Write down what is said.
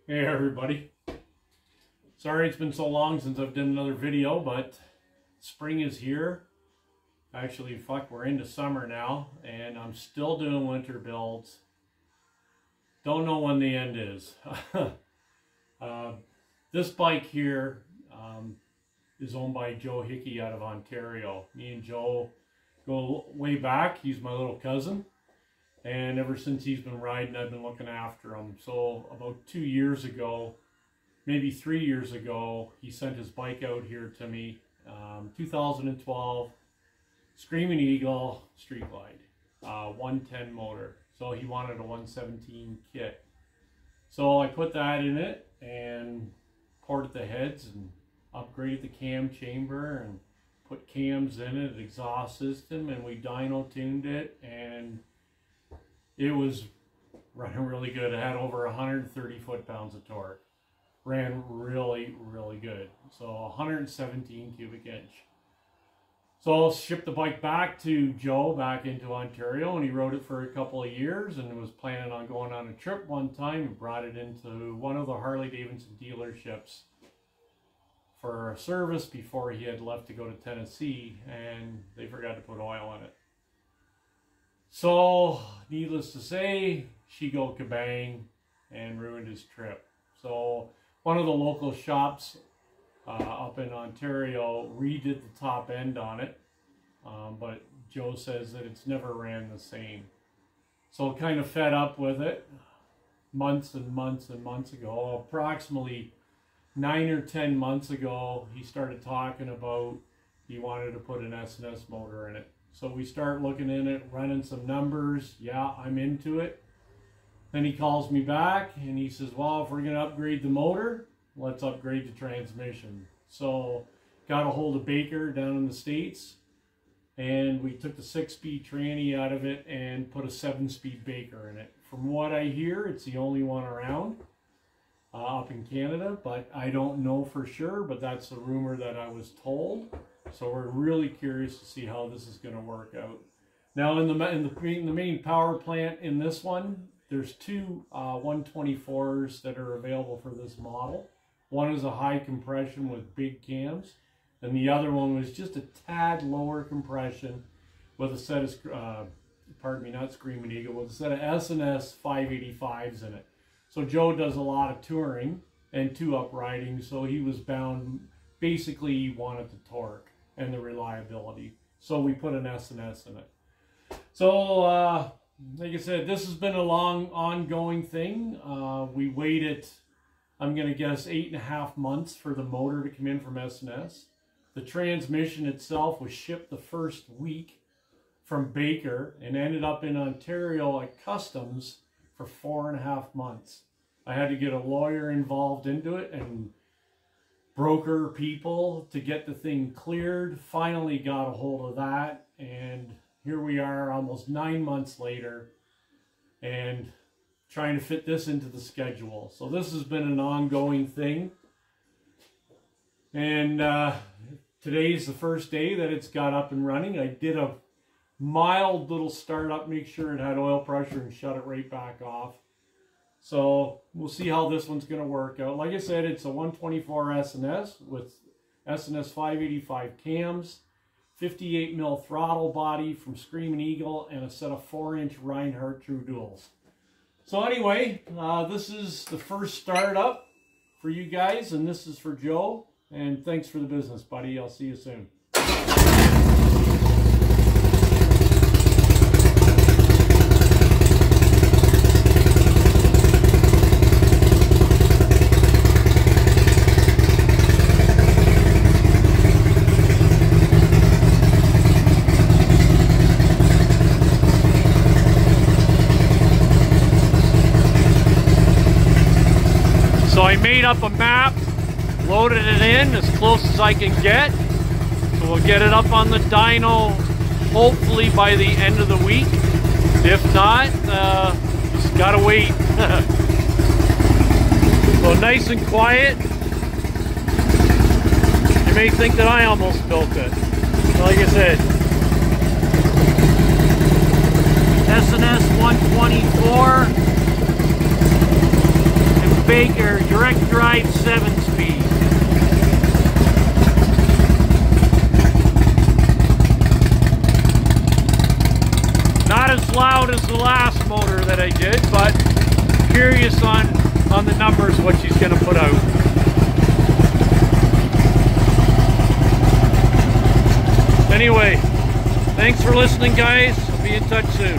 Hey everybody. Sorry it's been so long since I've done another video, but spring is here. Actually, we're into summer now, and I'm still doing winter builds. Don't know when the end is. This bike here is owned by Joe Hickey out of Ontario. Me and Joe go way back. He's my little cousin. And ever since he's been riding, I've been looking after him. So about 2 years ago, maybe 3 years ago, he sent his bike out here to me. 2012 Screaming Eagle Street Glide, 110 motor. So he wanted a 117 kit. So I put that in it and ported the heads and upgraded the cam chamber and put cams in it, exhaust system, and we dyno tuned it, and it was running really good. It had over 130 foot-pounds of torque. Ran really, really good. So 117 cubic inch. So I shipped the bike back to Joe back into Ontario, and he rode it for a couple of years and was planning on going on a trip one time and brought it into one of the Harley-Davidson dealerships for a service before he had left to go to Tennessee, and they forgot to put oil in it. So, needless to say, she go kabang and ruined his trip. So, one of the local shops up in Ontario redid the top end on it, but Joe says that it's never ran the same. So, kind of fed up with it months and months and months ago. Approximately 9 or 10 months ago, he started talking about he wanted to put an S&S motor in it. So we start looking in it, running some numbers. Yeah, I'm into it. Then he calls me back and he says, well, if we're going to upgrade the motor, let's upgrade the transmission. So got a hold of Baker down in the States, and we took the 6-speed tranny out of it and put a 7-speed Baker in it. From what I hear, it's the only one around up in Canada, but I don't know for sure, but that's the rumor that I was told. So we're really curious to see how this is going to work out. Now in the main power plant in this one, there's two 124s that are available for this model. One is a high compression with big cams, and the other one was just a tad lower compression with a set of, pardon me, not Screaming Eagle, with a set of S&S124 in it. So Joe does a lot of touring and two-up riding, so he was bound, basically he wanted the torque and the reliability. So we put an S&S in it. So, like I said, this has been a long, ongoing thing. We waited, I'm going to guess, 8.5 months for the motor to come in from S&S. The transmission itself was shipped the first week from Baker and ended up in Ontario at Customs for 4.5 months. I had to get a lawyer involved into it and broker people to get the thing cleared. Finally got a hold of that, and here we are almost 9 months later and trying to fit this into the schedule. So this has been an ongoing thing, and today's the first day that it's got up and running. I did a mild little startup, make sure it had oil pressure, and shut it right back off. So we'll see how this one's going to work out. Like I said, it's a 124 S&S with S&S585 cams, 58 mil throttle body from Screaming Eagle, and a set of 4-inch Reinhardt True Duals. So anyway, this is the first startup for you guys, and this is for Joe. And thanks for the business, buddy. I'll see you soon. So I made up a map, loaded it in as close as I can get. So we'll get it up on the dyno hopefully by the end of the week. If not, just gotta wait. So nice and quiet. You may think that I almost built it. Like I said, S&S124 Baker direct drive 7-speed. Not as loud as the last motor that I did, but curious on the numbers what she's going to put out. Anyway, thanks for listening, guys. I'll be in touch soon.